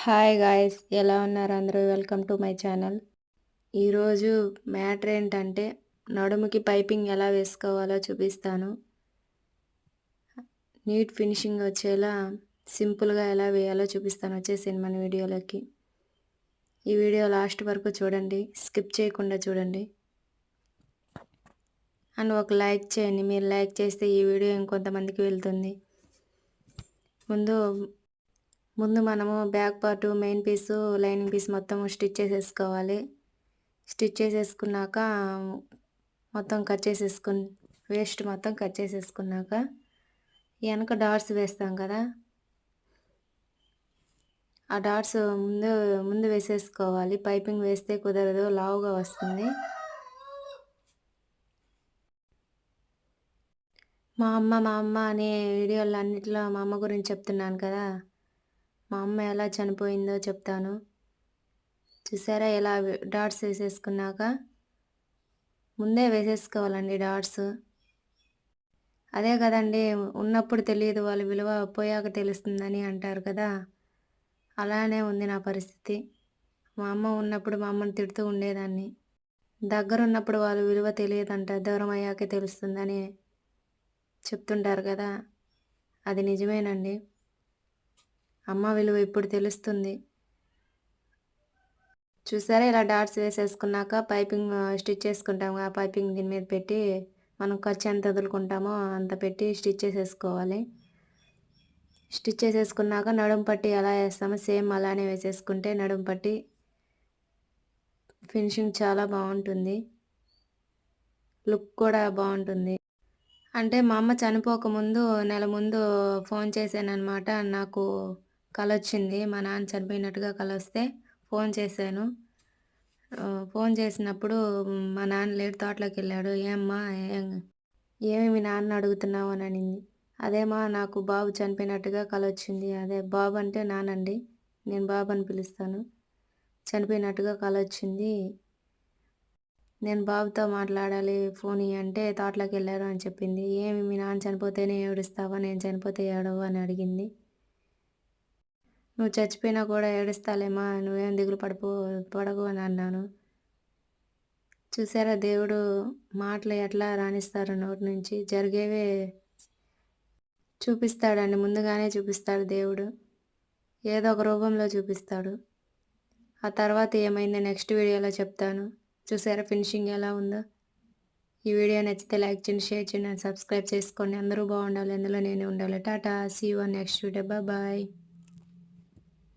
Hi guys, ఎలా ఉన్నారు అందరూ? Welcome to my channel. ఈరోజు మ్యాటర్ ఏంటంటే నడుముకి పైపింగ్ ఎలా వేసుకోవాలో చూపిస్తాను. నీట్ ఫినిషింగ్ వచ్చేలా సింపుల్గా ఎలా వేయాలో చూపిస్తాను. వచ్చేసింది మన వీడియోలోకి. ఈ వీడియో లాస్ట్ వరకు చూడండి, స్కిప్ చేయకుండా చూడండి. అండ్ ఒక లైక్ చేయండి. మీరు లైక్ చేస్తే ఈ వీడియో ఇంకొంతమందికి వెళ్తుంది. ముందు మనము back part, main piece, lining piece మొత్తం స్టిచ్ చేసేసుకోవాలి. స్టిచ్ చేసేసుకున్నాక మొత్తం కట్ చేసేసుకుని వేస్ట్ మొత్తం కట్ చేసేసుకున్నాక వెనక డాట్స్ వేస్తాం కదా, ఆ డాట్స్ ముందు వేసేసుకోవాలి. పైపింగ్ వేస్తే కుదరదు, లావుగా వస్తుంది. మా అమ్మ అనే వీడియోలు అన్నిటిలో మా అమ్మ గురించి చెప్తున్నాను కదా, మా అమ్మ ఎలా చనిపోయిందో చెప్తాను. చూసారా, ఎలా డాట్స్ వేసేసుకున్నాక ముందే వేసేసుకోవాలండి డాట్స్. అదే కదండి, ఉన్నప్పుడు తెలియదు వాళ్ళ విలువ, పోయాక తెలుస్తుందని అంటారు కదా, అలానే ఉంది నా పరిస్థితి. మా అమ్మ ఉన్నప్పుడు మా అమ్మని తిడుతూ ఉండేదాన్ని. దగ్గరున్నప్పుడు వాళ్ళ విలువ తెలియదంట, దూరం అయ్యాకే తెలుస్తుందని చెప్తుంటారు కదా, అది నిజమేనండి. అమ్మ విలువ ఇప్పుడు తెలుస్తుంది. చూసారా, ఇలా డాట్స్ వేసేసుకున్నాక పైపింగ్ స్టిచ్ చేసుకుంటాము. ఆ పైపింగ్ దీని మీద పెట్టి మనం ఖర్చు ఎంత వదులుకుంటామో అంత పెట్టి స్టిచ్ చేసేసుకోవాలి. స్టిచ్ చేసేసుకున్నాక నడుము పట్టి ఎలా వేస్తామో సేమ్ అలానే వేసేసుకుంటే నడుము పట్టి ఫినిషింగ్ చాలా బాగుంటుంది, లుక్ కూడా బాగుంటుంది. అంటే మా అమ్మ చనిపోకముందు నెల ముందు ఫోన్ చేశానమాట. నాకు కల వచ్చింది, మా నాన్న చనిపోయినట్టుగా కల వస్తే ఫోన్ చేశాను. ఫోన్ చేసినప్పుడు మా నాన్న లేడు, తోటలోకి వెళ్ళాడు. ఏమ్మా ఏమి మీ నాన్న అడుగుతున్నావు అని అనింది. అదేమా, నాకు బాబు చనిపోయినట్టుగా కల వచ్చింది. అదే బాబు అంటే నానండి, నేను బాబు అని పిలుస్తాను. చనిపోయినట్టుగా కల వచ్చింది, నేను బాబుతో మాట్లాడాలి, ఫోన్ అంటే తోటలోకి వెళ్ళారు అని చెప్పింది. ఏమి మీ నాన్న చనిపోతేనే ఏడుస్తావా, నేను చనిపోతే ఏడవు అని అడిగింది. నువ్వు చచ్చిపోయినా కూడా ఏడుస్తాలేమా, నువ్వేం దిగులు పడకు అని అన్నాను. చూసారా, దేవుడు మాటలు ఎట్లా రాణిస్తారు నోటి నుంచి, జరిగేవే చూపిస్తాడండి, ముందుగానే చూపిస్తాడు దేవుడు, ఏదో ఒక రూపంలో చూపిస్తాడు. ఆ తర్వాత ఏమైందో నెక్స్ట్ వీడియోలో చెప్తాను. చూసారా ఫినిషింగ్ ఎలా ఉందో. ఈ వీడియో నచ్చితే లైక్ చేయండి, షేర్ చేయండి, సబ్స్క్రైబ్ చేసుకోండి. అందరూ బాగుండాలి, అందులో నేను ఉండాలి. టాటా, see you next video, bye.